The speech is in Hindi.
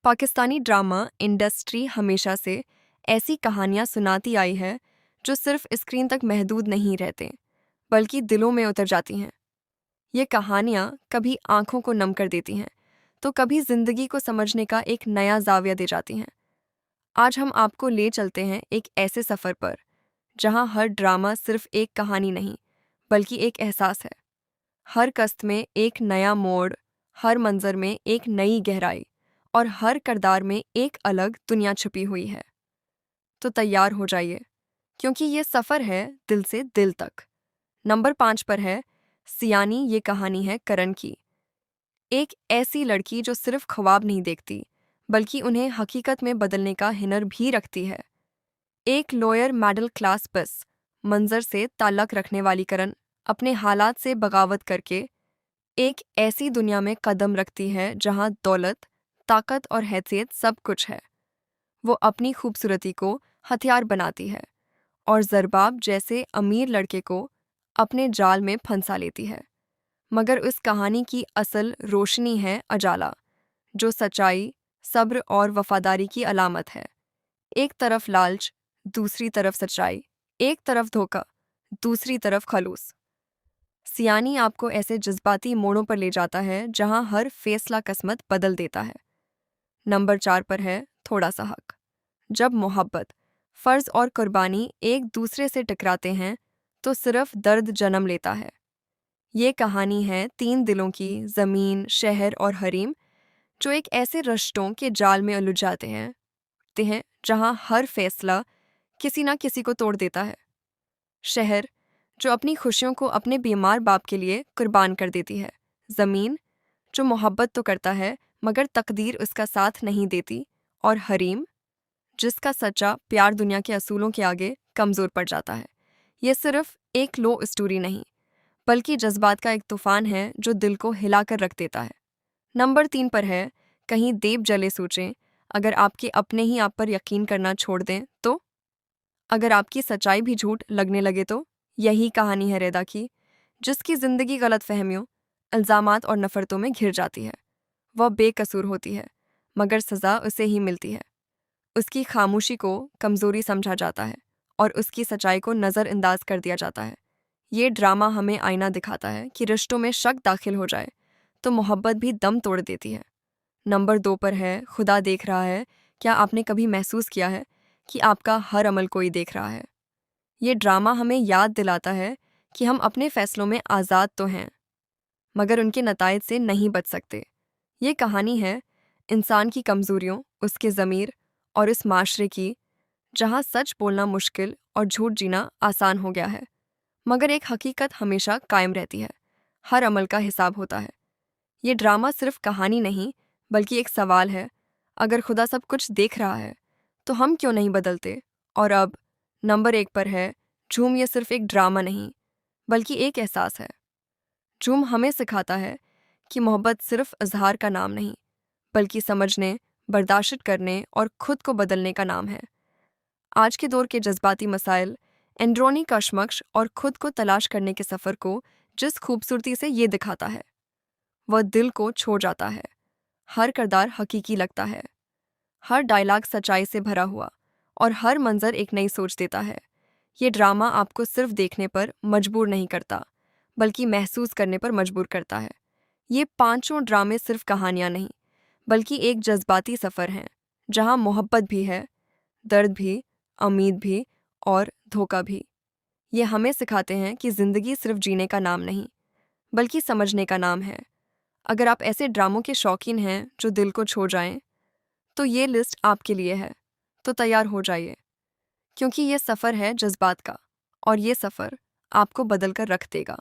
पाकिस्तानी ड्रामा इंडस्ट्री हमेशा से ऐसी कहानियां सुनाती आई है जो सिर्फ स्क्रीन तक महदूद नहीं रहते बल्कि दिलों में उतर जाती हैं। ये कहानियां कभी आंखों को नम कर देती हैं तो कभी जिंदगी को समझने का एक नया जाविया दे जाती हैं। आज हम आपको ले चलते हैं एक ऐसे सफ़र पर जहां हर ड्रामा सिर्फ एक कहानी नहीं बल्कि एक एहसास है। हर कस्त में एक नया मोड़, हर मंजर में एक नई गहराई और हर किरदार में एक अलग दुनिया छुपी हुई है। तो तैयार हो जाइए, क्योंकि ये सफ़र है दिल से दिल तक। नंबर 5 पर है सियानी। ये कहानी है करण की, एक ऐसी लड़की जो सिर्फ ख्वाब नहीं देखती बल्कि उन्हें हकीकत में बदलने का हिनर भी रखती है। एक लॉयर मिडिल क्लास बस मंजर से ताल्लुक़ रखने वाली करण अपने हालात से बगावत करके एक ऐसी दुनिया में कदम रखती है जहां दौलत, ताकत और हैसियत सब कुछ है। वो अपनी खूबसूरती को हथियार बनाती है और ज़रबाब जैसे अमीर लड़के को अपने जाल में फंसा लेती है। मगर उस कहानी की असल रोशनी है अजाला, जो सच्चाई, सब्र और वफादारी की अलामत है। एक तरफ लालच, दूसरी तरफ सच्चाई, एक तरफ धोखा, दूसरी तरफ खलूस। सियानी आपको ऐसे जज्बाती मोड़ों पर ले जाता है जहां हर फैसला किस्मत बदल देता है। नंबर 4 पर है थोड़ा सा हक। जब मोहब्बत, फ़र्ज़ और कुर्बानी एक दूसरे से टकराते हैं तो सिर्फ दर्द जन्म लेता है। ये कहानी है 3 दिलों की, ज़मीन, शहर और हरीम, जो एक ऐसे रिश्तों के जाल में उलझ जाते हैं जहां हर फैसला किसी ना किसी को तोड़ देता है। शहर, जो अपनी खुशियों को अपने बीमार बाप के लिए कुर्बान कर देती है। ज़मीन, जो मोहब्बत तो करता है मगर तकदीर उसका साथ नहीं देती। और हरीम, जिसका सच्चा प्यार दुनिया के असूलों के आगे कमज़ोर पड़ जाता है। ये सिर्फ एक लो स्टोरी नहीं बल्कि जज्बात का एक तूफान है जो दिल को हिलाकर रख देता है। नंबर 3 पर है कहीं देव जले सोचें। अगर आपके अपने ही आप पर यकीन करना छोड़ दें तो, अगर आपकी सच्चाई भी झूठ लगने लगे तो। यही कहानी है रेदा की, जिसकी ज़िंदगी गलत फहमियों, इल्ज़ामात और नफ़रतों में घिर जाती है। वह बेकसूर होती है मगर सज़ा उसे ही मिलती है। उसकी खामोशी को कमज़ोरी समझा जाता है और उसकी सच्चाई को नज़रअंदाज कर दिया जाता है। ये ड्रामा हमें आईना दिखाता है कि रिश्तों में शक दाखिल हो जाए तो मोहब्बत भी दम तोड़ देती है। नंबर 2 पर है खुदा देख रहा है। क्या आपने कभी महसूस किया है कि आपका हर अमल कोई देख रहा है? ये ड्रामा हमें याद दिलाता है कि हम अपने फ़ैसलों में आज़ाद तो हैं मगर उनके नतायज से नहीं बच सकते। ये कहानी है इंसान की कमज़ोरियों, उसके ज़मीर और इस माशरे की जहाँ सच बोलना मुश्किल और झूठ जीना आसान हो गया है। मगर एक हकीकत हमेशा कायम रहती है, हर अमल का हिसाब होता है। ये ड्रामा सिर्फ कहानी नहीं बल्कि एक सवाल है, अगर खुदा सब कुछ देख रहा है तो हम क्यों नहीं बदलते? और अब नंबर 1 पर है झूम। ये सिर्फ एक ड्रामा नहीं बल्कि एक एहसास है। झूम हमें सिखाता है कि मोहब्बत सिर्फ इजहार का नाम नहीं बल्कि समझने, बर्दाश्त करने और खुद को बदलने का नाम है। आज के दौर के जज्बाती मसाइल, एंड्रोनी कशमकश और खुद को तलाश करने के सफ़र को जिस खूबसूरती से ये दिखाता है, वह दिल को छू जाता है। हर किरदार हकीकी लगता है, हर डायलॉग सच्चाई से भरा हुआ और हर मंजर एक नई सोच देता है। ये ड्रामा आपको सिर्फ देखने पर मजबूर नहीं करता बल्कि महसूस करने पर मजबूर करता है। ये पांचों ड्रामे सिर्फ कहानियाँ नहीं बल्कि एक जज्बाती सफ़र हैं जहाँ मोहब्बत भी है, दर्द भी, उम्मीद भी और धोखा भी। ये हमें सिखाते हैं कि ज़िंदगी सिर्फ जीने का नाम नहीं बल्कि समझने का नाम है। अगर आप ऐसे ड्रामों के शौकीन हैं जो दिल को छू जाएं, तो ये लिस्ट आपके लिए है। तो तैयार हो जाइए, क्योंकि ये सफ़र है जज्बात का और ये सफ़र आपको बदल कर रख देगा।